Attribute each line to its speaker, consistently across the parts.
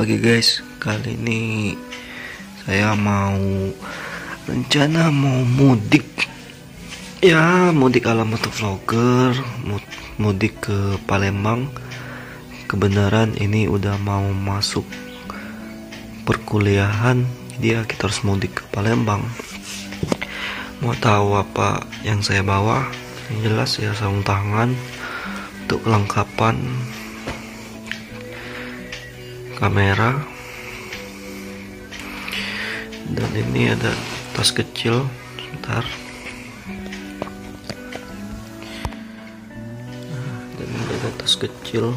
Speaker 1: pagi guys. Kali ini saya rencana mau mudik. Ya, mudik ala motovlogger, mudik ke Palembang. Kebenaran ini udah mau masuk perkuliahan, jadi ya kita harus mudik ke Palembang. Mau tahu apa yang saya bawa? Yang jelas ya sarung tangan untuk kelengkapan, kamera, dan ini ada tas kecil. Sebentar. Dan ini ada tas kecil,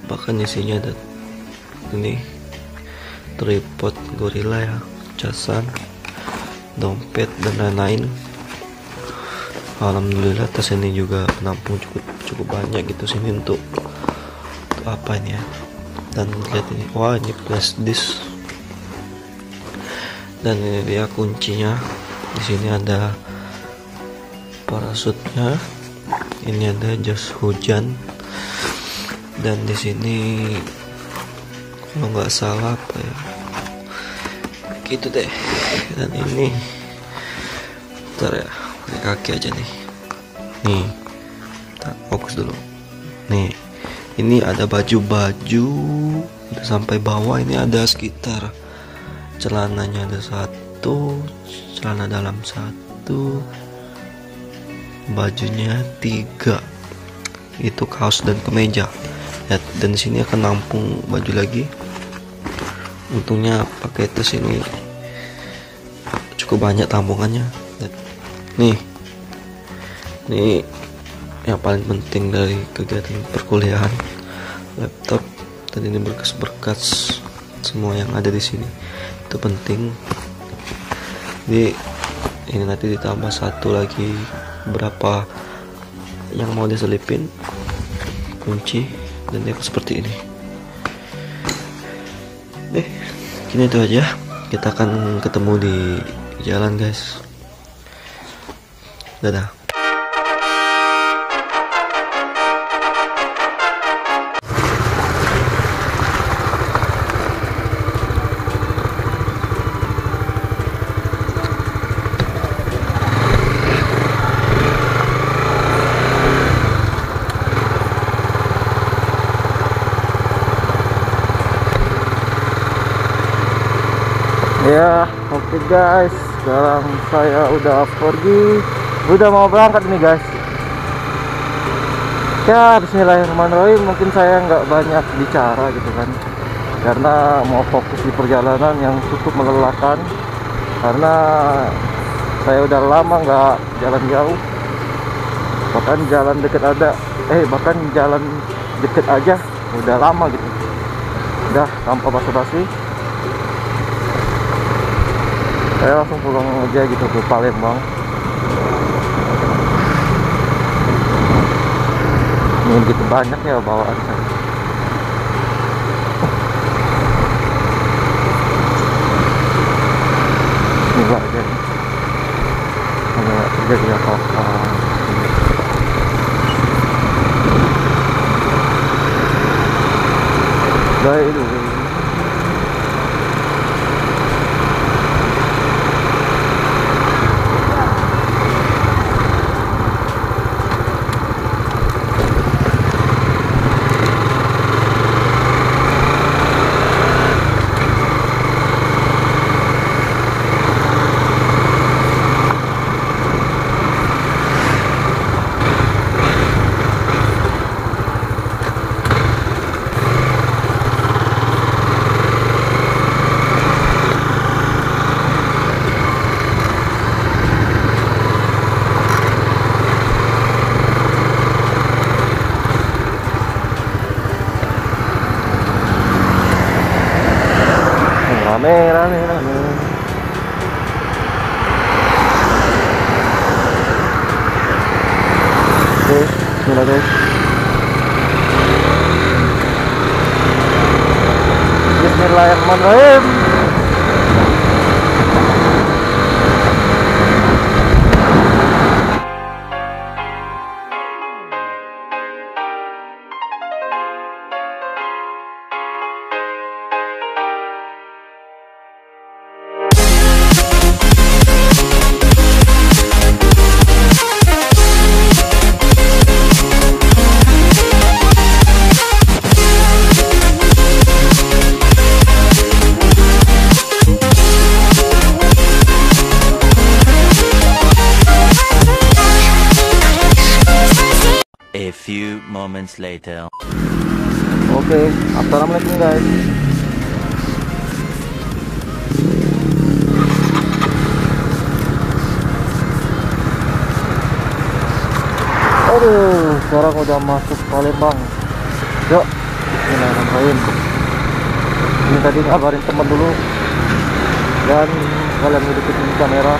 Speaker 1: bahkan isinya ada ini tripod gorilla ya, casan, dompet dan lain-lain. Alhamdulillah tas ini juga menampung cukup banyak gitu sini untuk apa ini ya. Dan lihat ini, wah ini flash disk. Dan ini dia kuncinya. Di sini ada parasutnya. Ini ada jas hujan. Dan di sini kalau nggak salah apa ya, gitu deh. Dan ini, bentar ya, pakai kaki aja nih. Nih, fokus dulu. Nih, ini ada baju-baju udah sampai bawah. Ini ada sekitar, celananya ada satu, celana dalam satu, bajunya 3, itu kaos dan kemeja ya. Dan di sini akan nampung baju lagi. Untungnya pakai tas ini cukup banyak tampungannya. Dan nih yang paling penting dari kegiatan perkuliahan, laptop. Dan ini berkas-berkas semua yang ada di sini, itu penting. Jadi ini nanti ditambah satu lagi, berapa yang mau diselipin, kunci, dan dia seperti ini. Gini itu aja. Kita akan ketemu di jalan guys. Dadah.
Speaker 2: Ya, oke guys, sekarang saya udah pergi, udah mau berangkat nih guys. Ya, bismillahirrahmanirrahim. Mungkin saya nggak banyak bicara gitu kan, karena mau fokus di perjalanan yang cukup melelahkan. Karena saya udah lama nggak jalan jauh, bahkan jalan deket aja udah lama gitu. Udah tanpa basa-basi, saya langsung pulang aja gitu ke Palembang. Ini gitu banyak ya bawaan saya. Semoga aja nih nggak terjadi apa-apa. Baik dulu. Rame. Oke, bismillah guys. Bismillahirrahmanirrahim.
Speaker 3: moments later.
Speaker 2: Oke, assalamualaikum guys. Aduh, sekarang udah masuk Palembang. Yuk, bismillahirrahmanirrahim. Ini tadi ngabarin teman dulu dan kalian ngikutin kamera.